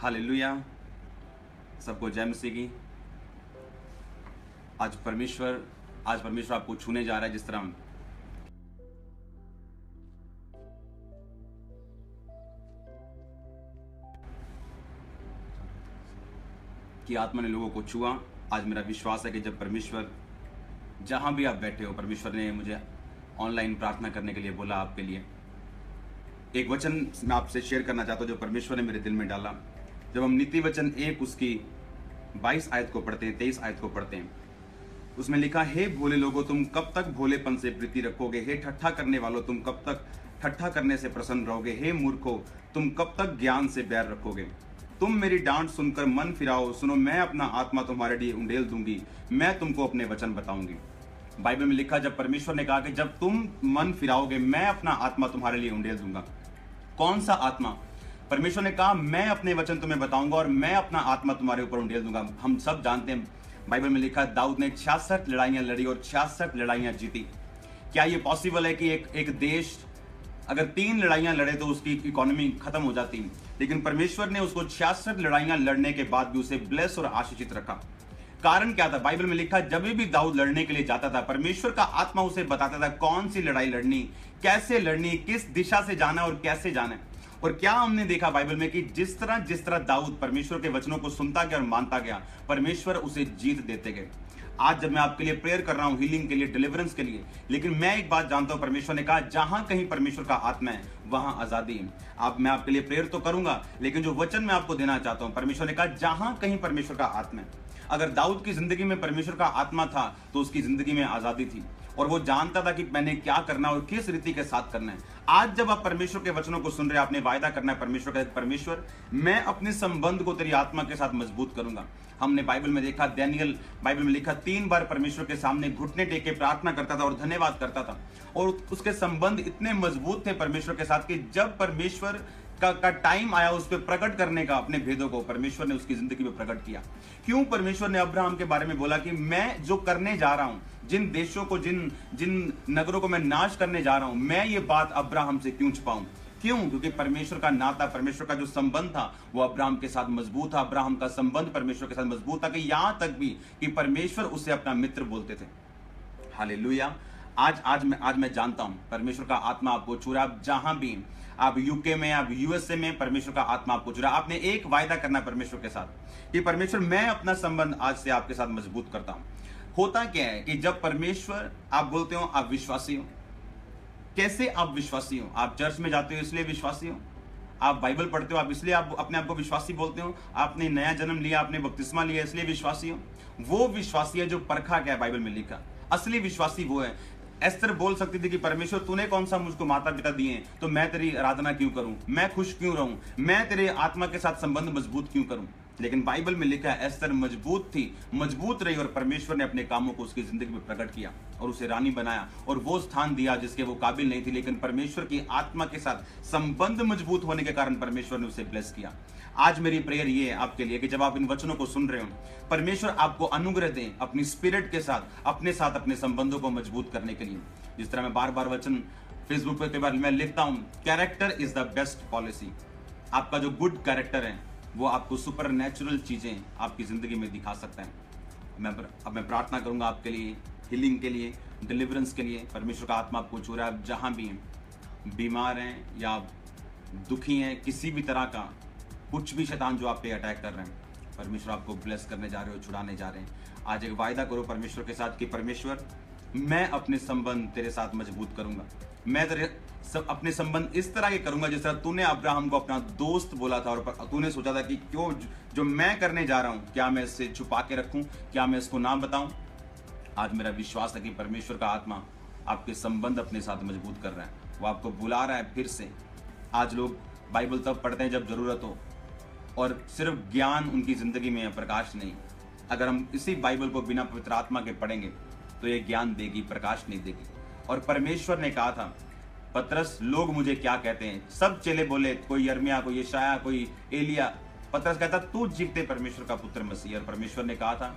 Hallelujah. सबको जय मसीह की। आज परमेश्वर आपको छूने जा रहा है। जिस तरह कि आत्मा ने लोगों को छुआ, आज मेरा विश्वास है कि जब परमेश्वर, जहां भी आप बैठे हो, परमेश्वर ने मुझे ऑनलाइन प्रार्थना करने के लिए बोला। आपके लिए एक वचन मैं आपसे शेयर करना चाहता हूं जो परमेश्वर ने मेरे दिल में डाला। जब हम नीति वचन 1 उसकी 22 आयत को पढ़ते हैं, 23 आयत को पढ़ते हैं, उसमें लिखा, हे भोले लोगों, तुम कब तक भोलेपन से प्रीति रखोगे? हे ठट्ठा करने वालों, तुम कब तक ठट्ठा करने से प्रसन्न रहोगे? हे मूर्खों, तुम कब तक ज्ञान से बैर रखोगे? तुम मेरी डांट सुनकर मन फिराओ, सुनो, मैं अपना आत्मा तुम्हारे लिए उंडेल दूंगी, मैं तुमको अपने वचन बताऊंगी। बाइबल में लिखा, जब परमेश्वर ने कहा कि जब तुम मन फिराओगे, मैं अपना आत्मा तुम्हारे लिए उंडेल दूंगा। कौन सा आत्मा? परमेश्वर ने कहा, मैं अपने वचन तुम्हें बताऊंगा और मैं अपना आत्मा तुम्हारे ऊपर उंडेल दूंगा। हम सब जानते हैं, बाइबल में लिखा, दाऊद ने 66 लड़ाइयां लड़ी और 66 लड़ाइयां जीती। क्या ये पॉसिबल है कि एक देश अगर 3 लड़ाइयां लड़े तो उसकी इकोनॉमी खत्म हो जाती? लेकिन परमेश्वर ने उसको 66 लड़ाइयां लड़ने के बाद भी उसे ब्लेस और आशीषित रखा। कारण क्या था? बाइबल में लिखा, जब भी दाऊद लड़ने के लिए जाता था, परमेश्वर का आत्मा उसे बताता था कौन सी लड़ाई लड़नी, कैसे लड़नी, किस दिशा से जाना और कैसे जाना है। और क्या हमने देखा बाइबल में कि जिस तरह दाऊद परमेश्वर के वचनों को सुनता गया और मानता गया, परमेश्वर उसे जीत देते गए। आज जब मैं आपके लिए प्रेयर कर रहा हूं, हीलिंग के लिए, डिलीवरेंस के लिए, लेकिन मैं एक बात जानता हूं, परमेश्वर ने कहा, जहां कहीं परमेश्वर का आत्मा है वहां आजादी है। मैं आपके लिए प्रेयर तो करूंगा, लेकिन जो वचन मैं आपको देना चाहता हूं, परमेश्वर ने कहा, जहां कहीं परमेश्वर का आत्मा है। अगर दाऊद की जिंदगी में परमेश्वर का आत्मा था तो उसकी जिंदगी में आजादी थी और वो जानता था कि मैंने क्या करना और किस रीति के साथ करना है। आज जब आप परमेश्वर के वचनों को सुन रहे हैं, आपने वायदा करना है परमेश्वर का, परमेश्वर, मैं अपने संबंध को तेरी आत्मा के साथ मजबूत करूंगा। हमने बाइबल में देखा, दानिय्येल, बाइबल में लिखा, 3 बार परमेश्वर के सामने घुटने टेक के प्रार्थना करता था और धन्यवाद करता था, और उसके संबंध इतने मजबूत थे परमेश्वर के साथ कि जब परमेश्वर का टाइम आया उस पर प्रकट करने का अपने भेदों को, परमेश्वर ने उसकी जिंदगी में प्रकट किया। क्यों? परमेश्वर ने अब्राहम के बारे में बोला कि मैं जो करने जा रहा हूं, जिन देशों को, जिन नगरों को मैं नाश करने जा रहा हूं, मैं ये बात अब्राहम से क्यों छुपाऊं? क्यों? क्योंकि परमेश्वर का नाता, परमेश्वर का जो संबंध था वो अब्राहम के साथ मजबूत था। अब्राहम का संबंध परमेश्वर के साथ मजबूत था कि यहां तक भी कि परमेश्वर उसे अपना मित्र बोलते थे। हालेलुया। आज मैं जानता हूं परमेश्वर का आत्मा आपको छू रहा है। आप जहां भी, आप यूके में, आप यूएसए में, परमेश्वर का आत्मा आपको छू रहा है। आपने एक वायदा करना है परमेश्वर के साथ कि परमेश्वर, मैं अपना संबंध आज से आपके साथ मजबूत करता हूं। होता क्या है कि जब परमेश्वर, आप बोलते हो आप विश्वासी हो। कैसे आप विश्वासी हो? आप चर्च में जाते हो इसलिए विश्वासी हो, आप बाइबल पढ़ते हो आप इसलिए आप अपने आप को विश्वासी बोलते हो, आपने नया जन्म लिया, आपने बपतिस्मा लिया इसलिए विश्वासी हो। वो विश्वासी है जो परखा गया, बाइबल में लिखा। असली विश्वासी वो है। एस्तर बोल सकती थी कि परमेश्वर, तूने कौन सा मुझको माता पिता दिए, तो मैं तेरी आराधना क्यों करूं, मैं खुश क्यों रहूं, मैं तेरे आत्मा के साथ संबंध मजबूत क्यों करूं? लेकिन बाइबल में लिखा है एस्तर मजबूत थी, मजबूत रही, और परमेश्वर ने अपने कामों को उसकी जिंदगी में प्रकट किया और उसे रानी बनाया और वो स्थान दिया जिसके वो काबिल नहीं थी, लेकिन परमेश्वर की आत्मा के साथ संबंध मजबूत होने के कारण परमेश्वर ने उसे ब्लेस किया। आज मेरी प्रेयर ये है आपके लिए कि जब आप इन वचनों को सुन रहे हो, परमेश्वर आपको अनुग्रह दें अपनी स्पिरिट के साथ, अपने संबंधों को मजबूत करने के लिए। जिस तरह मैं बार बार वचन फेसबुक पर कई बार मैं लिखता हूं, character is the best policy. आपका जो गुड कैरेक्टर है वो आपको सुपर नेचुरल चीजें आपकी जिंदगी में दिखा सकता है। अब मैं प्रार्थना करूंगा आपके लिए, हीलिंग के लिए, डिलीवरेंस के लिए। परमेश्वर का आत्मा आपको छू रहा है। आप जहां भी हैं, बीमार हैं या दुखी हैं, किसी भी तरह का कुछ भी शैतान जो आप पे अटैक कर रहे हैं, परमेश्वर आपको ब्लेस करने जा रहे हो, छुड़ाने जा रहे हैं। आज एक वायदा करो परमेश्वर के साथ कि परमेश्वर, मैं अपने संबंध तेरे साथ मजबूत करूंगा। मैं तेरे अपने संबंध इस तरह के करूंगा जिस तरह तूने अब्राहम को अपना दोस्त बोला था और तूने सोचा था कि क्यों जो मैं करने जा रहा हूं, क्या मैं इससे छुपा के रखूं, क्या मैं इसको ना बताऊं? आज मेरा विश्वास है कि परमेश्वर का आत्मा आपके संबंध अपने साथ मजबूत कर रहा है। वो आपको बुला रहा है फिर से। आज लोग बाइबल तब पढ़ते हैं जब जरूरत हो, और सिर्फ ज्ञान उनकी जिंदगी में है, प्रकाश नहीं। अगर हम इसी बाइबल को बिना पवित्र आत्मा के पढ़ेंगे तो ये ज्ञान देगी, प्रकाश नहीं देगी। और परमेश्वर ने कहा था, पतरस, लोग मुझे क्या कहते हैं? सब चेले बोले, कोई यिर्मयाह, कोई यशायाह, कोई एलिया। पतरस कहता, तू जीवते परमेश्वर का पुत्र मसीह। और परमेश्वर ने कहा था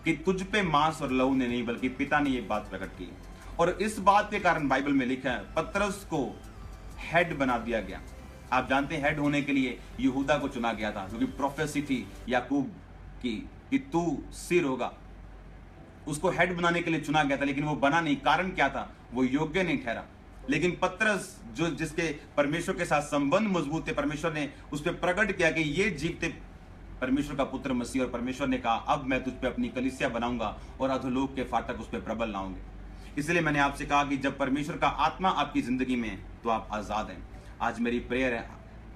कि तुझ पे मांस और लहू ने नहीं बल्कि पिता ने ये बात प्रकट की। और इस बात के कारण बाइबल में लिखा है, पतरस को हेड बना दिया गया। आप जानते हैं हेड होने के लिए यहूदा को चुना गया था, क्योंकि प्रोफेसी थी याकूब की कि तू सिर होगा। उसको हेड बनाने के लिए चुना गया था, लेकिन वो बना नहीं। कारण क्या था? वो योग्य नहीं ठहरा। लेकिन पतरस, जो जिसके परमेश्वर के साथ संबंध मजबूत थे, परमेश्वर ने उस पर प्रकट किया कि ये जीवते परमेश्वर का पुत्र मसीह, और परमेश्वर ने कहा अब मैं तुझ पे अपनी कलीसिया बनाऊंगा और अधोलोक के फाटक उस पर प्रबल लाऊंगे। इसलिए मैंने आपसे कहा कि जब परमेश्वर का आत्मा आपकी जिंदगी में है तो आप आजाद हैं। आज मेरी प्रेयर है,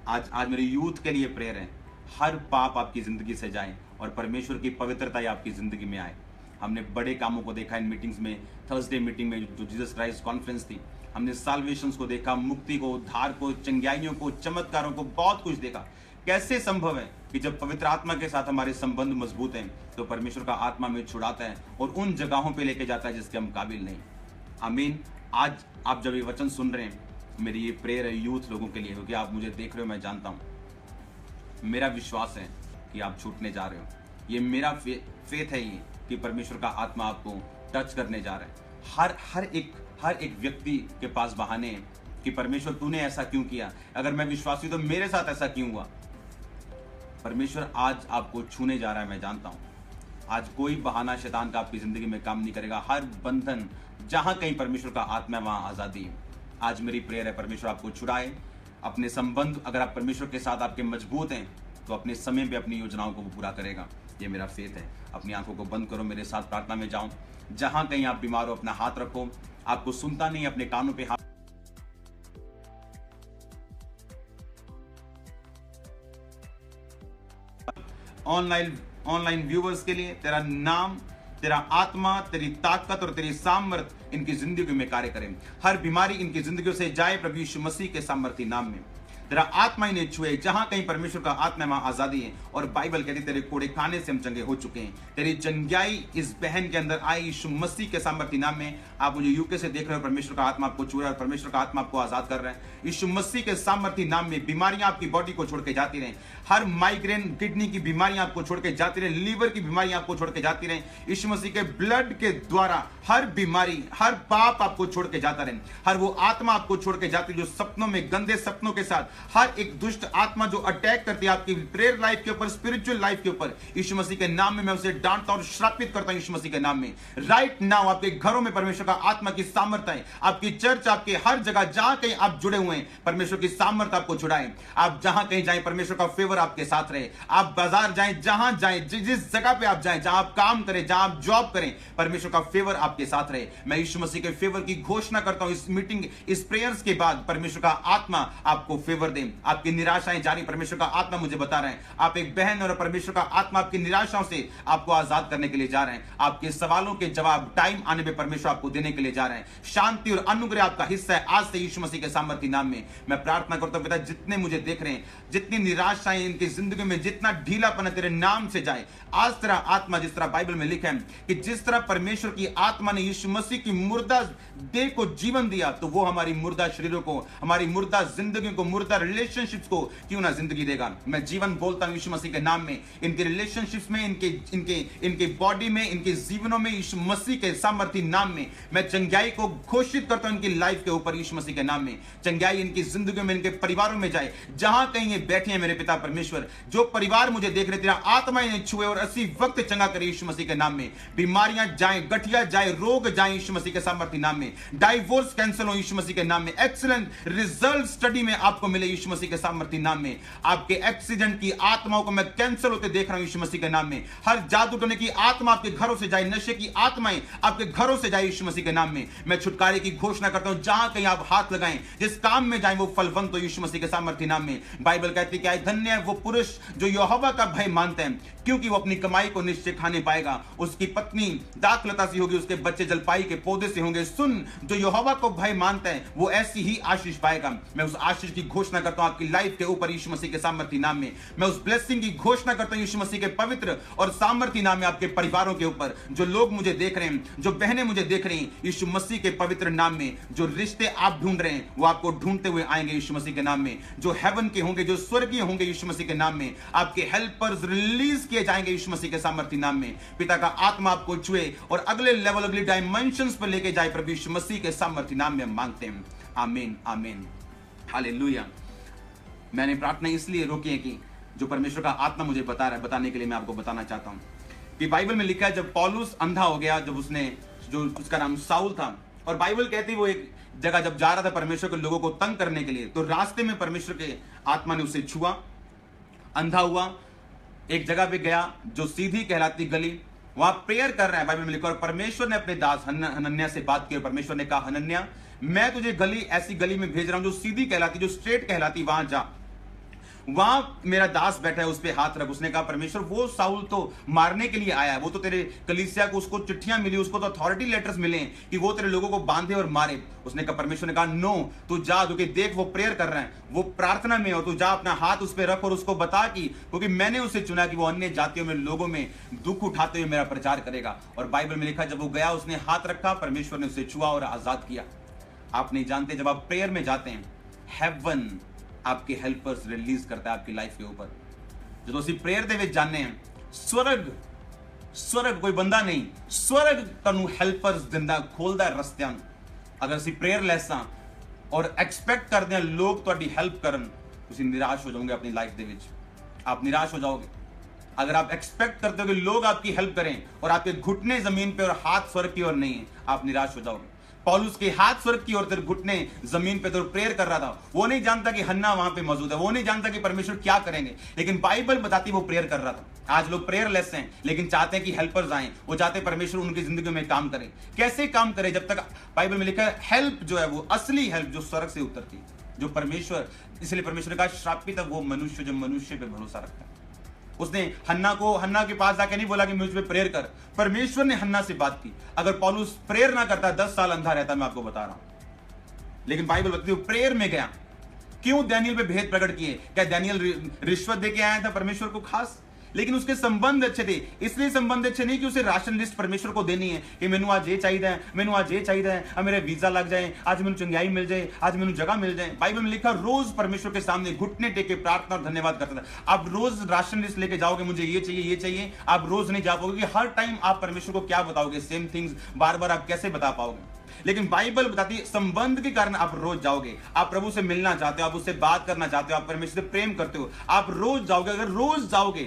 आज मेरी यूथ के लिए प्रेयर है, हर पाप आपकी जिंदगी से जाए और परमेश्वर की पवित्रता आपकी जिंदगी में आए। हमने बड़े कामों को देखा इन मीटिंग्स में। थर्सडे मीटिंग में जो जीसस क्राइस्ट कॉन्फ्रेंस थी, हमने साल्वेशंस को देखा, मुक्ति को, उद्धार को, चंगाइयों को, चमत्कारों को, बहुत कुछ देखा। कैसे संभव है कि जब पवित्र आत्मा के साथ हमारे संबंध मजबूत हैं तो परमेश्वर का आत्मा हमें छुड़ाता है और उन जगहों पे लेके जाता है जिसके हम काबिल नहीं। आमीन। आज आप जब ये वचन सुन रहे हैं, मेरी ये प्रेयर है यूथ लोगों के लिए, क्योंकि आप मुझे देख रहे हो, मैं जानता हूं। मेरा विश्वास है कि आप छूटने जा रहे हो। ये मेरा फेथ है ये कि परमेश्वर का आत्मा आपको टच करने जा रहा है। हर एक व्यक्ति के पास बहाने हैं कि परमेश्वर तूने ऐसा क्यों किया, अगर मैं विश्वासी तो मेरे साथ ऐसा क्यों हुआ। परमेश्वर आज आपको छूने जा रहा है, मैं जानता हूं। आज कोई बहाना शैतान का आपकी जिंदगी में काम नहीं करेगा। हर बंधन, जहां कहीं परमेश्वर का आत्मा है वहां आजादी है। आज मेरी प्रेयर है परमेश्वर आपको छुड़ाए। अपने संबंध, अगर आप परमेश्वर के साथ आपके मजबूत हैं तो अपने समय पे अपनी योजनाओं को वो पूरा करेगा। ये मेरा फेथ है। अपनी आंखों को बंद करो, मेरे साथ प्रार्थना में जाओ। जहां कहीं आप बीमार हो अपना हाथ रखो। आपको सुनता नहीं, अपने कानों पे हाथ। ऑनलाइन व्यूवर्स के लिए तेरा नाम, तेरा आत्मा, तेरी ताकत और तेरी सामर्थ इनकी जिंदगी में कार्य करें। हर बीमारी इनकी जिंदगियों से जाए प्रभु यीशु मसीह के सामर्थी नाम में। तेरा आत्मा इन्हें छुए। जहां कहीं परमेश्वर का आत्मा वहां आजादी है। और बाइबल कहती तेरे कोड़े खाने से हम चंगे हो चुके हैं। तेरी चंगाई इस बहन के अंदर आई यीशु मसीह के सामर्थी नाम में। आप मुझे यूके से देख रहे हो, परमेश्वर का आत्मा आपको छू रहा है और परमेश्वर का आत्मा आपको आजाद कर रहा है। यीशु मसीह के सामर्थी नाम में बीमारियां आपकी बॉडी को छोड़ के जाती रहे। हर माइग्रेन, किडनी की बीमारियां आपको छोड़ के जाती रहे, लीवर की बीमारियां आपको छोड़ के जाती रहे। यीशु मसीह के ब्लड के द्वारा हर बीमारी, हर पाप आपको छोड़ के जाता रहे। हर वो आत्मा आपको छोड़ के जाती जो सपनों में, गंदे सपनों के साथ, हर एक दुष्ट आत्मा जो अटैक करती है आपकी प्रेयर लाइफ के ऊपर, स्पिरिचुअल लाइफ के ऊपर, यीशु मसीह के नाम में मैं उसे डांटता और श्रापित करता हूं। यीशु मसीह के नाम में राइट नाउ आपके घरों में परमेश्वर का आत्मा की सामर्थ्य है। आपकी चर्च, आपके हर जगह जहां कहीं आप जुड़े हुए हैं, परमेश्वर की सामर्थ्य आपको छुड़ाए। आप जहां कहीं जाएं, परमेश्वर का फेवर आपके साथ रहे। आप बाजार जाएं, जहां जाएं, जिस जगह पे आप जाएं, जहां आप काम करें, जहां आप जॉब करें, परमेश्वर का फेवर आपके साथ रहे। मैं यीशु मसीह के फेवर की घोषणा करता हूं। इस मीटिंग, इस प्रेयर्स के बाद परमेश्वर का आत्मा आपको फेवर दे। आपकी निराशाएं जारी, परमेश्वर का आत्मा मुझे बता रहे हैं आप एक बहन, और परमेश्वर का आत्मा आपकी निराशाओं से आपको आजाद करने के लिए जा रहे हैं। आपके सवालों के जवाब टाइम आने पे परमेश्वर आपको देने के लिए जा रहे हैं। शांति और अनुग्रह आपका हिस्सा है आज से यीशु मसीह के सामर्थी नाम में। मैं प्रार्थना करता हूं पिता, जितने मुझे देख रहे हैं, जितनी निराशाएं इनकी जिंदगी में, जितना ढीलापन है, तेरे नाम से जाए। आज तेरा आत्मा, जिस तरह बाइबल में लिखा है कि जिस तरह परमेश्वर की आत्मा ने यीशु मसीह की मुर्दा देह को जीवन दिया, तो वो हमारी मुर्दा शरीरों को, हमारी मुर्दा जिंदगी को, मुर्दा रिलेशनशिप्स को क्यों ना जिंदगी देगा। मैं जीवन बोलता हूं यीशु मसीह के नाम में। इनके रिलेशनशिप्स में, इनके बॉडी में, इनके जीवनों में, यीशु मसीह के सामर्थी नाम में मैं चंगाई को घोषित करता हूं इनकी लाइफ के ऊपर यीशु मसीह के नाम में। चंगाई इनकी जिंदगी में, इनके परिवारों में जाए। जहां कहीं ये बैठे हैं मेरे पिता परमेश्वर, जो परिवार मुझे देख रहे, तेरा आत्मा इन्हें छुए और इसी वक्त चंगा करे यीशु मसीह के नाम में। बीमारियां जाएं, गठिया जाए, रोग जाए यीशु मसीह के सामर्थी नाम में। डाइवोर्स कैंसिल हो यीशु मसीह के नाम में। एक्सीलेंट रिजल्ट स्टडी में आपको मिले यीशु मसीह के सामर्थी नाम में। आपके एक्सीडेंट की आत्माओं को मैं कैंसिल होते देख रहा हूं यीशु मसीह के नाम में। हर जादू टोने की आत्मा आपके घरों से जाए, नशे की आत्माएं आपके घरों से जाए यीशु मसीह के नाम में। मैं छुटकारे की घोषणा करता हूं। जहां कहीं आप हाथ लगाएं, जिस काम में जाएं, वो फलवंत हो यीशु मसीह के सामर्थी नाम में। बाइबल कहती है धन्य है वो पुरुष जो यहोवा का भय मानते हैं, क्योंकि वो अपनी कमाई को निश्चय खाने पाएगा। उसकी पत्नी दाखलता सी होगी, उसके बच्चे जलपाई के पौधे से होंगे। सुन, जो यहोवा को भय मानता है वो ऐसी ही आशीष पाएगा। मैं उस आशीष की घोषणा करता हूं आपकी लाइफ के ऊपर यीशु मसीह के सामर्थी नाम में। मैं उस ब्लेसिंग की घोषणा करता हूं यीशु मसीह के पवित्र और सामर्थी नाम में आपके परिवारों के ऊपर। जो लोग मुझे देख रहे हैं, जो बहनें मुझे देख रही हैं, यीशु मसीह के पवित्र नाम में जो रिश्ते आप ढूंढ रहे हैं वो आपको ढूंढते हुए आएंगे यीशु मसीह के नाम में। जो हेवन के होंगे, जो स्वर्गीय होंगे यीशु मसीह के नाम में। आपके हेल्पर्स रिलीज किए जाएंगे यीशु मसीह के सामर्थी नाम में। पिता का आत्मा आपको छुए और अगले लेवल, अगली डायमेंशंस पर लेके जाए प्रभु यीशु मसीह के सामर्थी नाम में मांगते हैं। आमीन, आमीन, हालेलुया। मैंने प्रार्थना इसलिए रोकी है कि जो परमेश्वर का आत्मा मुझे बता रहा है, बताने के लिए मैं आपको बताना चाहता हूं कि बाइबल में लिखा है जब पौलुस अंधा हो गया, जब उसने, जो उसका नाम साउल था, और बाइबल कहती है वो एक जगह जब जा रहा था परमेश्वर के लोगों को तंग करने के लिए, तो रास्ते में परमेश्वर के आत्मा ने उसे छुआ, अंधा हुआ, एक जगह पे गया जो सीधी कहलाती गली, वहां प्रेयर कर रहा है, बाइबल में लिखा। और परमेश्वर ने अपने दास हनन्याह से बात की और परमेश्वर ने कहा, हनन्याह, मैं तुझे गली, ऐसी गली में भेज रहा हूं जो सीधी कहलाती, जो स्ट्रेट कहलाती, वहां जा, वहां मेरा दास बैठा है, उस पे हाथ रख। उसने कहा, परमेश्वर, वो साउल तो मारने के लिए आया है, वो तो तेरे कलीसिया को, उसको चिट्ठियां मिली, उसको तो अथॉरिटी लेटर्स मिले कि वो तेरे लोगों को बांधे और मारे। उसने कहा, परमेश्वर ने कहा, नो, तू जा, क्योंकि देख वो प्रेयर कर रहे हैं, वो प्रार्थना में हो, तू जा, अपना हाथ उस पर रख और उसको बता कि क्योंकि मैंने उसे चुना कि वो अन्य जातियों में, लोगों में दुख उठाते हुए मेरा प्रचार करेगा। और बाइबल में लिखा, जब वो गया, उसने हाथ रखा, परमेश्वर ने उसे छुआ और आजाद किया। आप नहीं जानते, जब आप प्रेयर में जाते हैं, हेवन आपके हेल्पर्स रिलीज करता है आपकी लाइफ के ऊपर। जो ਅਸੀਂ प्रेयर ਦੇ ਵਿੱਚ ਜਾਣੇ ਆ, स्वर्ग कोई बंदा नहीं, स्वर्ग ਤੁਹਾਨੂੰ हेल्पर्स ਦਿੰਦਾ, ਖੋਲਦਾ ਰਸਤਿਆਂ ਨੂੰ। अगर ਅਸੀਂ प्रेयरलेस ਆ और एक्सपेक्ट करते हैं लोग ਤੁਹਾਡੀ हेल्प ਕਰਨ, ਤੁਸੀਂ निराश हो जाओगे अपनी लाइफ ਦੇ ਵਿੱਚ, आप निराश हो जाओगे। अगर आप एक्सपेक्ट करते हो कि लोग आपकी हेल्प करें और आपके घुटने जमीन पे और हाथ स्वर्ग की ओर नहीं है, आप निराश हो जाओगे। पौलुस के हाथ स्वर्ग की ओर थे, घुटने जमीन पे, तो प्रेयर कर रहा था। वो नहीं जानता कि हन्ना वहां पे मौजूद है, वो नहीं जानता कि परमेश्वर क्या करेंगे, लेकिन बाइबल बताती वो प्रेयर कर रहा था। आज लोग प्रेयरलेस हैं, लेकिन चाहते हैं कि हेल्पर्स आए, वो चाहते हैं परमेश्वर उनकी जिंदगी में काम करे। कैसे काम करे? जब तक बाइबल में लिखा है हेल्प जो है, वो असली हेल्प जो स्वर्ग से उतरती, जो परमेश्वर, इसलिए परमेश्वर ने कहा, श्रापित है वो मनुष्य जो मनुष्य पे भरोसा रखता है। उसने हन्ना के पास जाके नहीं बोला कि मुझ पे प्रेयर कर, परमेश्वर ने हन्ना से बात की। अगर पौलुस प्रेयर ना करता, 10 साल अंधा रहता, मैं आपको बता रहा हूं। लेकिन बाइबल बताती है वो प्रेयर में गया। क्यों? दानियल पे भेद प्रकट किए। क्या दानियल रिश्वत देके आया था परमेश्वर को खास? लेकिन उसके संबंध अच्छे थे। इसलिए संबंध अच्छे नहीं कि उसे राशन लिस्ट परमेश्वर को देनी है कि मैनू आज ये चाहिए, मैनू आज ये चाहिए, अब मेरा वीजा लग जाए, आज मैनू चंगाई मिल जाए, आज मैनू जगह मिल जाए। बाइबल में लिखा, रोज परमेश्वर के सामने घुटने टेके प्रार्थना और धन्यवाद करता था। आप रोज राशन लिस्ट लेके जाओगे, मुझे ये चाहिए, ये चाहिए, आप रोज नहीं जा पाओगे, हर टाइम आप परमेश्वर को क्या बताओगे? सेम थिंग्स बार बार आप कैसे बता पाओगे? लेकिन बाइबल बताती है संबंध के कारण आप रोज जाओगे। आप प्रभु से मिलना चाहते हो, आप उससे बात करना चाहते हो, आप परमेश्वर से प्रेम करते हो, आप रोज जाओगे। अगर रोज जाओगे,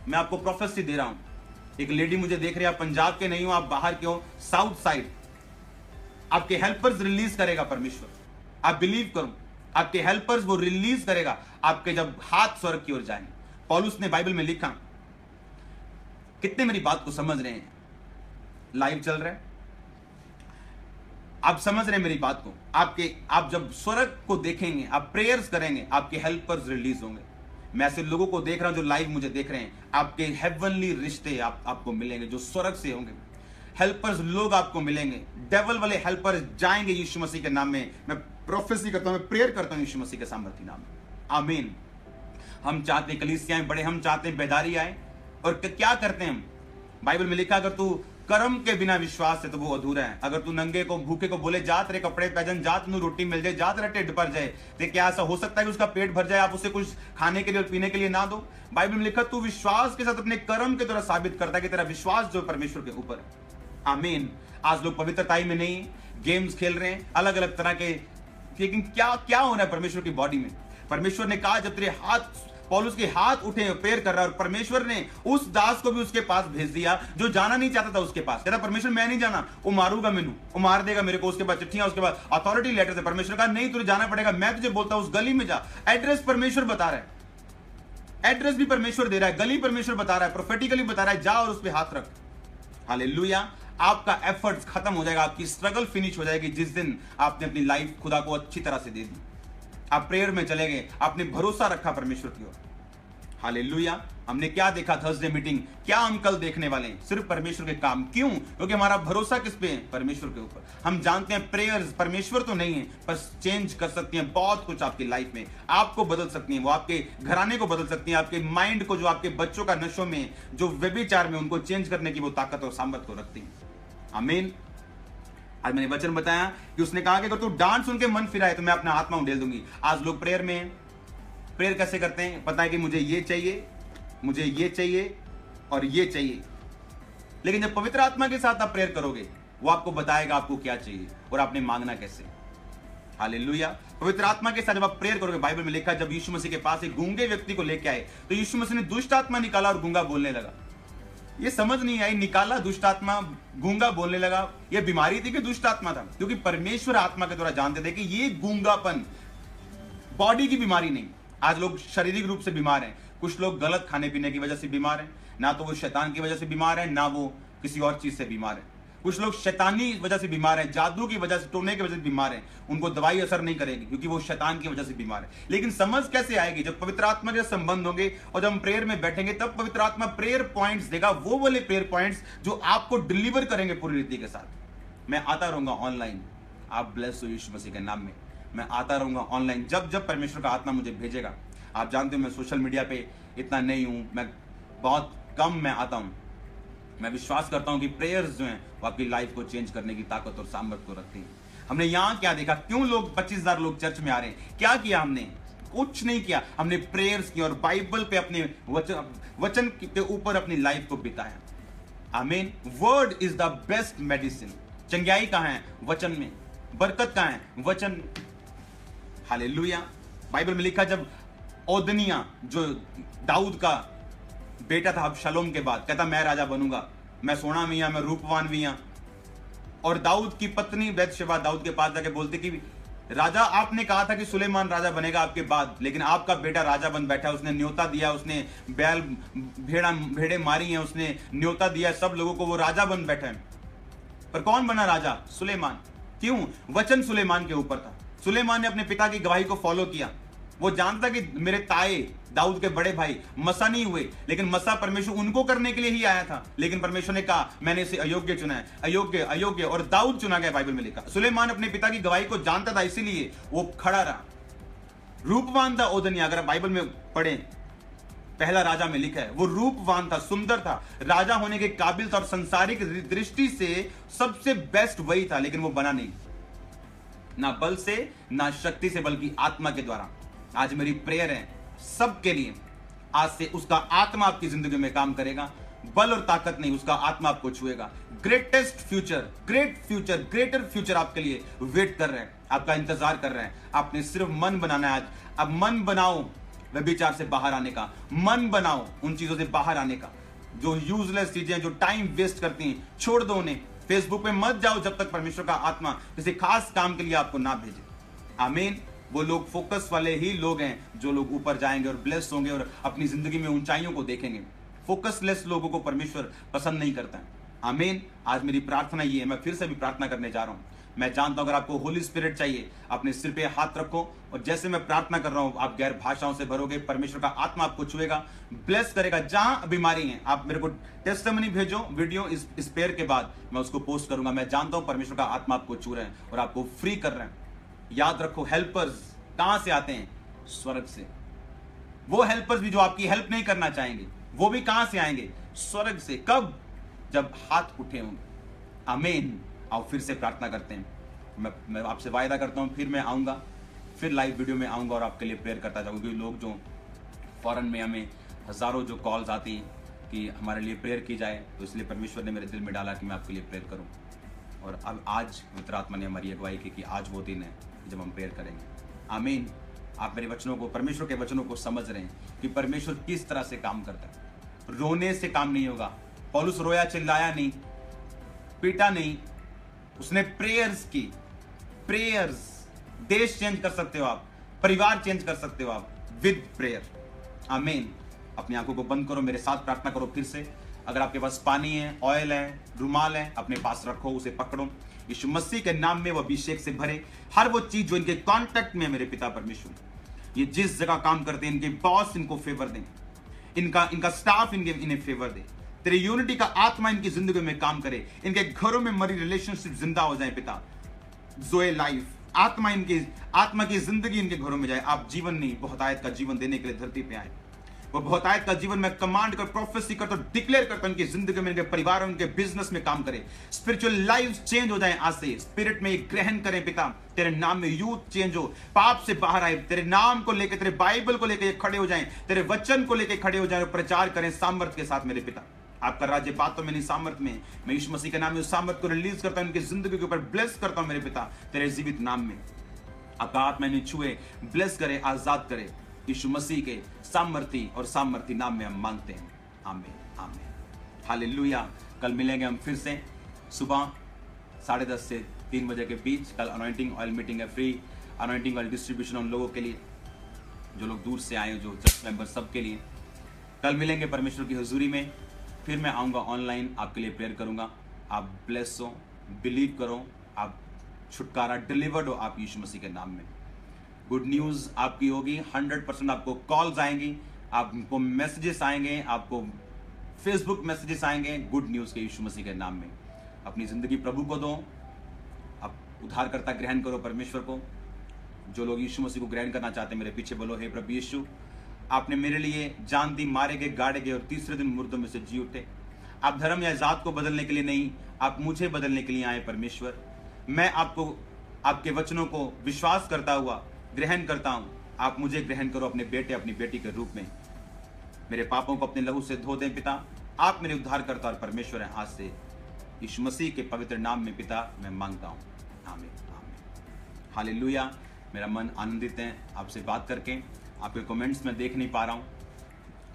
मैं आपको प्रोफेसी दे रहा हूं। एक लेडी मुझे देख रही है, आप पंजाब के नहीं हो, आप बाहर के हो, साउथ साइड, आपके हेल्पर्स रिलीज करेगा परमेश्वर। आप बिलीव करो, आपके हेल्पर्स वो रिलीज करेगा आपके जब हाथ स्वर्ग की ओर जाएंगे। पौलुस ने बाइबल में लिखा, कितने मेरी बात को समझ रहे हैं? लाइव चल रहा है, आप समझ रहे हैं मेरी बात को? आप जब स्वर्ग को देखेंगे, आप प्रेयर्स करेंगे, आपके हेल्पर्स रिलीज होंगे। मैं ऐसे लोगों को देख रहा हूं जो लाइव मुझे देख रहे हैं, आपके हेवनली रिश्ते आपको मिलेंगे जो स्वर्ग से होंगे। हेल्पर्स लोग आपको मिलेंगे, डेवल वाले हेल्पर्स जाएंगे यीशु मसीह के नाम में। मैं प्रोफेसी करता हूं, मैं प्रेयर करता हूं यीशु मसीह के सामर्थी नाम में, आमीन। हम चाहते हैं कलीसियाएं बड़े, हम चाहते हैं बेदारी आए, और क्या करते हैं हम? बाइबल में लिखा, अगर तू कर्म के बिना विश्वास है तो वो अधूरा है। अगर तू नंगे को, भूखे को बोले जा तेरे कपड़े पहन, जा तेनू रोटी मिल जाए, जा तेरा ढिड भर जाए, तो क्या ऐसा हो सकता है कि उसका पेट भर जाए, आप उसे कुछ खाने के लिए और पीने के लिए ना दो? बाइबल में लिखा, तू विश्वास के साथ अपने कर्म के द्वारा साबित करता है कि तेरा विश्वास जो परमेश्वर के ऊपर है, आमीन। आज लोग पवित्रताई में नहीं, गेम्स खेल रहे हैं अलग अलग तरह के, लेकिन क्या होना है परमेश्वर की बॉडी में? परमेश्वर ने कहा, जब तेरे हाथ, पौलुस के हाथ उठे, प्रेयर कर रहा है, और परमेश्वर ने उस दास को भी उसके पास भेज दिया जो जाना नहीं चाहता था उसके पास। कहता, परमेश्वर मैं नहीं जाना, वो मारूंगा, मैनू वो मार देगा मेरे को। उसके बाद चिट्ठियां, उसके बाद अथॉरिटी लेटर थे। परमेश्वर कहा, नहीं, तुझे जाना पड़ेगा, मैं तुझे बोलता हूं उस गली में जा। एड्रेस परमेश्वर बता रहा है, एड्रेस भी परमेश्वर दे रहा है, गली परमेश्वर बता रहा है, प्रोफेटिकली बता रहा है, जा और उस पर हाथ रख। हालेलुया। आपका एफर्ट्स खत्म हो जाएगा, आपकी स्ट्रगल फिनिश हो जाएगी जिस दिन आपने अपनी लाइफ खुदा को अच्छी तरह से दे दी। आप प्रेयर में चले गए, आपने भरोसा रखा परमेश्वर की ओर। हालेलुया। हमने क्या देखा थर्सडे मीटिंग? क्या हम कल देखने वाले हैं? सिर्फ परमेश्वर के काम। क्यों? क्योंकि हमारा भरोसा किस पे है? परमेश्वर के ऊपर। हम जानते हैं प्रेयर्स परमेश्वर तो नहीं है, पर चेंज कर सकती हैं बहुत कुछ आपकी लाइफ में, आपको बदल सकती हैं, वो आपके घराने को बदल सकती हैं, आपके माइंड को, जो आपके बच्चों का नशों में, जो व्यभिचार में, उनको चेंज करने की वो ताकत और सामर्थ को रखती है, आमीन। आज मैंने वचन बताया कि उसने कहा कि अगर तू डांट सुन के मन फिराए तो मैं अपना आत्मा उंडेल दूंगी। आज लोग प्रेयर में, प्रेयर कैसे करते हैं? पता है कि मुझे ये चाहिए, मुझे ये चाहिए और ये चाहिए, लेकिन जब पवित्र आत्मा के साथ आप प्रेयर करोगे, वो आपको बताएगा आपको क्या चाहिए और आपने मांगना कैसे। हालेलुया। पवित्र आत्मा के साथ जब आप प्रेयर करोगे, बाइबल में लिखा है जब यीशु मसीह के पास एक गूंगे व्यक्ति को लेके आए तो यीशु मसीह ने दुष्ट आत्मा निकाला और गूंगा बोलने लगा। ये समझ नहीं आई, निकाला दुष्ट आत्मा, गूंगा बोलने लगा, ये बीमारी थी कि दुष्ट आत्मा था? क्योंकि परमेश्वर आत्मा के द्वारा जानते थे कि ये गूंगापन बॉडी की बीमारी नहीं। आज लोग शारीरिक रूप से बीमार हैं, कुछ लोग गलत खाने पीने की वजह से बीमार हैं, ना तो वो शैतान की वजह से बीमार है, ना वो किसी और चीज से बीमार है। कुछ लोग शैतानी वजह से बीमार हैं, जादू की वजह से, टोने की वजह से बीमार हैं, उनको दवाई असर नहीं करेगी क्योंकि वो शैतान की वजह से बीमार है। लेकिन समझ कैसे आएगी? जब पवित्र आत्मा के संबंध होंगे और जब हम प्रेयर में बैठेंगे तब पवित्र आत्मा प्रेयर पॉइंट्स देगा, वो वाले प्रेयर पॉइंट्स जो आपको डिलीवर करेंगे पूरी रीति के साथ। मैं आता रहूंगा ऑनलाइन, आप ब्लेस हो यीशु मसीह के नाम में। मैं आता रहूंगा ऑनलाइन जब जब परमेश्वर का आत्मा मुझे भेजेगा। आप जानते हो मैं सोशल मीडिया पे इतना नहीं हूं, मैं बहुत कम मैं आता हूं। मैं विश्वास करता हूं कि प्रेयर्स जो हैं वो आपकी लाइफ को चेंज करने की ताकत और सामर्थ्य को रखती हैं। हमने यहां क्या देखा? क्यों लोग 25,000 लोग चर्च में आ रहे हैं? क्या किया हमने? कुछ नहीं किया। हमने प्रेयर्स की और बाइबल पे अपने वचन के ऊपर अपनी लाइफ को बिताया। आमीन। Word is the best medicine. चंगाई कहां है? वचन में। बरकत कहां है? वचन। हालेलुया। बाइबल में लिखा जब ओदनिया जो दाऊद का बेटा था अबशालोम के बाद, कहता मैं राजा बनूंगा, मैं सोना भी हूं, मैं रूपवान भी हूं। और दाऊद की पत्नी बैतशेबा दाऊद के पास जाके बोलती कि राजा आपने कहा था कि सुलेमान राजा बनेगा आपके बाद, लेकिन आपका बेटा राजा बन बैठा है। उसने न्योता दिया, उसने बैल भेड़े मारी हैं, उसने न्योता दिया सब लोगों को, वो राजा बन बैठा है। पर कौन बना राजा? सुलेमान। क्यों? वचन सुलेमान के ऊपर था। सुलेमान ने अपने पिता की गवाही को फॉलो किया। वो जानता कि मेरे ताए दाऊद के बड़े भाई मसा नहीं हुए, लेकिन मसा परमेश्वर उनको करने के लिए ही आया था। लेकिन परमेश्वर ने कहा मैंने इसे अयोग्य चुना है, अयोग्य अयोग्य, और दाऊद चुना गया। बाइबल में लिखा सुलेमान अपने पिता की गवाही को जानता था, इसीलिए वो खड़ा रहा। रूपवान था ओदनिया। अगर आप बाइबल में पढ़ें, पहला राजा में लिखा है वो रूपवान था, सुंदर था, राजा होने के काबिल था और संसारिक दृष्टि से सबसे बेस्ट वही था। लेकिन वो बना नहीं, ना बल से ना शक्ति से, बल्कि आत्मा के द्वारा। आज मेरी प्रेयर है सबके लिए, आज से उसका आत्मा आपकी जिंदगी में काम करेगा, बल और ताकत नहीं, उसका आत्मा आपको छुएगा। Greatest future, great future, greater future आपके लिए वेट कर रहे हैं, आपका इंतजार कर रहे हैं। आपने सिर्फ मन बनाना है आज। अब मन बनाओ व्यभिचार से बाहर आने का, मन बनाओ उन चीजों से बाहर आने का जो यूजलेस चीजें, जो टाइम वेस्ट करती हैं, छोड़ दो उन्हें। फेसबुक पे मत जाओ जब तक परमेश्वर का आत्मा किसी खास काम के लिए आपको ना भेजे। आमीन। वो लोग फोकस वाले ही लोग हैं जो लोग ऊपर जाएंगे और ब्लेस होंगे और अपनी जिंदगी में ऊंचाइयों को देखेंगे। फोकसलेस लोगों को परमेश्वर पसंद नहीं करता है। आमीन। आज मेरी प्रार्थना ये है, मैं फिर से भी प्रार्थना करने जा रहा हूं। मैं जानता हूं अगर आपको होली स्पिरिट चाहिए, अपने सिर पे हाथ रखो और जैसे मैं प्रार्थना कर रहा हूं आप गैर भाषाओं से भरोगे, परमेश्वर का आत्मा आपको छुएगा, ब्लेस करेगा। जहां बीमारी है आप मेरे को टेस्टिमनी भेजो, वीडियो इस पेयर के बाद मैं उसको पोस्ट करूंगा। मैं जानता हूं परमेश्वर का आत्मा आपको छू रहे हैं और आपको फ्री कर रहे हैं। याद रखो, हेल्पर्स कहां से आते हैं? स्वर्ग से। वो हेल्पर्स भी जो आपकी हेल्प नहीं करना चाहेंगे, वो भी कहां से आएंगे? स्वर्ग से। कब? जब हाथ उठे होंगे। आमीन। आओ फिर से प्रार्थना करते हैं। मैं आपसे वायदा करता हूं फिर मैं आऊंगा, फिर लाइव वीडियो में आऊंगा और आपके लिए प्रेयर करता जाऊंगा। क्योंकि लोग जो फॉरेन में, हमें हजारों जो कॉल्स आती कि हमारे लिए प्रेयर की जाए, तो इसलिए परमेश्वर ने मेरे दिल में डाला कि मैं आपके लिए प्रेयर करूं। और अब आज पवित्र आत्मा ने हमारी अगुवाई की कि आज वो दिन है जब हम प्रेयर करेंगे। आमीन। आप मेरे वचनों को, परमेश्वर के वचनों को समझ रहे हैं कि परमेश्वर किस तरह से काम करता है। रोने से काम नहीं होगा। पौलुस रोया, चिल्लाया नहीं, पीटा नहीं, उसने प्रेयर्स की। प्रेयर्स। देश चेंज कर सकते हो आप, परिवार चेंज कर सकते हो आप विद प्रेयर। आमीन। अपनी आंखों को बंद करो, मेरे साथ प्रार्थना करो फिर से। अगर आपके पास पानी है, ऑयल है, रुमाल है, अपने पास रखो, उसे पकड़ो। यीशु मसीह के नाम में वो अभिषेक से भरे। हर वो चीज जो इनके कांटेक्ट में है मेरे पिता परमेश्वर, ये जिस जगह काम करते हैं, इनके बॉस इनको फेवर दें, इनका स्टाफ इन्हें फेवर दे। तेरे यूनिटी का आत्मा इनकी जिंदगी में काम करे, इनके घरों में मरी रिलेशनशिप जिंदा हो जाए पिता। जोए लाइफ, आत्मा की जिंदगी इनके घरों में जाए। आप जीवन नहीं, बहुतायत का जीवन देने के लिए धरती पे आए। वो बहुतायत का जीवन में कमांड कर, प्रोफेसी करता हूं, डिक्लेयर करता हूं, उनकी जिंदगी में, उनके परिवार, उनके बिजनेस में काम करे। स्पिरिचुअल लाइफ चेंज हो जाए आज से। स्पिरिट में ग्रहण करें पिता, तेरे नाम में यूथ चेंज हो, पाप से बाहर आए, तेरे नाम को लेकर, तेरे बाइबल को लेकर खड़े हो जाएं, तेरे वचन को लेकर खड़े हो जाएं और प्रचार करें सामर्थ के साथ मेरे पिता। आपका राज्य बातों में नहीं, सामर्थ में। मैं यीशु मसीह के नाम में उस सामर्थ को रिलीज करता हूं, उनकी जिंदगी के ऊपर ब्लेस करता हूं मेरे पिता, तेरे जीवित नाम में। आपका आत्मा इन्हें छुए, ब्लेस करे, आजाद करे। यीशु मसीह के सामर्थी नाम में हम मांगते हैं, आमीन आमीन हालेलुया। कल मिलेंगे हम फिर से सुबह 10:30 से 3 बजे के बीच। कल अनॉइंटिंग ऑयल मीटिंग है, फ्री अनॉइंटिंग ऑयल डिस्ट्रीब्यूशन उन लोगों के लिए जो लोग दूर से आए, जो चर्च मेंबर, सबके लिए। कल मिलेंगे परमेश्वर की हुजूरी में। फिर मैं आऊँगा ऑनलाइन, आपके लिए प्रेयर करूँगा। आप ब्लेस हो, बिलीव करो, आप छुटकारा डिलीवर्ड हो आप यीशु मसीह के नाम में। गुड न्यूज़ आपकी होगी, 100% आपको कॉल्स आएंगी, आपको मैसेजेस आएंगे, आपको फेसबुक मैसेजेस आएंगे गुड न्यूज़ के यीशु मसीह के नाम में। अपनी ज़िंदगी प्रभु को दो, आप उद्धारकर्ता ग्रहण करो परमेश्वर को। जो लोग यीशु मसीह को ग्रहण करना चाहते हैं मेरे पीछे बोलो, हे प्रभु यीशु, आपने मेरे लिए जान दी, मारे गए, गाड़े गए और तीसरे दिन मुर्दों में से जी उठे। आप धर्म या जात को बदलने के लिए नहीं, आप मुझे बदलने के लिए आए परमेश्वर। मैं आपको, आपके वचनों को विश्वास करता हुआ ग्रहण करता हूं। आप मुझे ग्रहण करो अपने बेटे, अपनी बेटी के रूप में। मेरे पापों को अपने लहू से धो दें पिता। आप मेरे उद्धारकर्ता और परमेश्वर हैं। आज से यीशु मसीह के पवित्र नाम में पिता मैं मांगता हूं, आमीन आमीन हालेलुया। मेरा मन आनंदित है आपसे बात करके। आपके कमेंट्स में देख नहीं पा रहा हूं,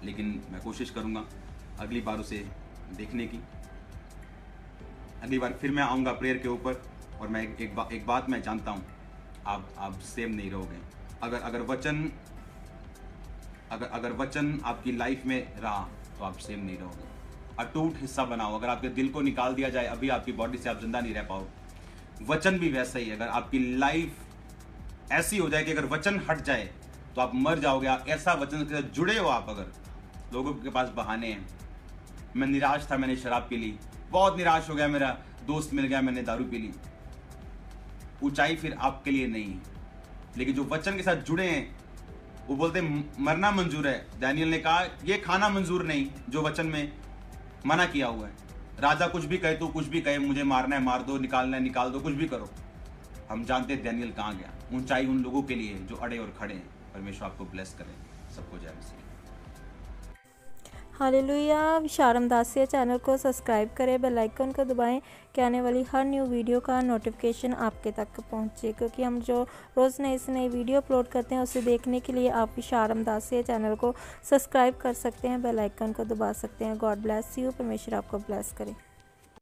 लेकिन मैं कोशिश करूंगा अगली बार उसे देखने की। अगली बार फिर मैं आऊँगा प्रेयर के ऊपर। और मैं एक बात मैं जानता हूँ, आप सेम नहीं रहोगे। अगर वचन आपकी लाइफ में रहा तो आप सेम नहीं रहोगे। अटूट हिस्सा बनाओ। अगर आपके दिल को निकाल दिया जाए अभी आपकी बॉडी से, आप जिंदा नहीं रह पाओगे। वचन भी वैसा ही है। अगर आपकी लाइफ ऐसी हो जाए कि अगर वचन हट जाए तो आप मर जाओगे। आप ऐसा वचन के साथ जुड़े हो आप। अगर लोगों के पास बहाने हैं, मैं निराश था, मैंने शराब पी ली, बहुत निराश हो गया, मेरा दोस्त मिल गया, मैंने दारू पी ली। ऊंचाई फिर आपके लिए नहीं है। लेकिन जो वचन के साथ जुड़े हैं वो बोलते मरना मंजूर है। दानियल ने कहा ये खाना मंजूर नहीं जो वचन में मना किया हुआ है। राजा कुछ भी कहे तो कुछ भी कहे, मुझे मारना है मार दो, निकालना है निकाल दो, कुछ भी करो। हम जानते हैं दानियल कहाँ गया। ऊंचाई उन लोगों के लिए जो अड़े और खड़े हैं। परमेश्वर आपको ब्लेस करें। सबको जय मसीह। हालेलुया। विशारम दासिया चैनल को सब्सक्राइब करें, बेल आइकन को दबाएं कि आने वाली हर न्यू वीडियो का नोटिफिकेशन आपके तक पहुंचे। क्योंकि हम जो रोज़ नई से नई वीडियो अपलोड करते हैं उसे देखने के लिए आप विशारम दासिया चैनल को सब्सक्राइब कर सकते हैं, बेल आइकन को दबा सकते हैं। God bless you. परमेश्वर आपको ब्लेस करे।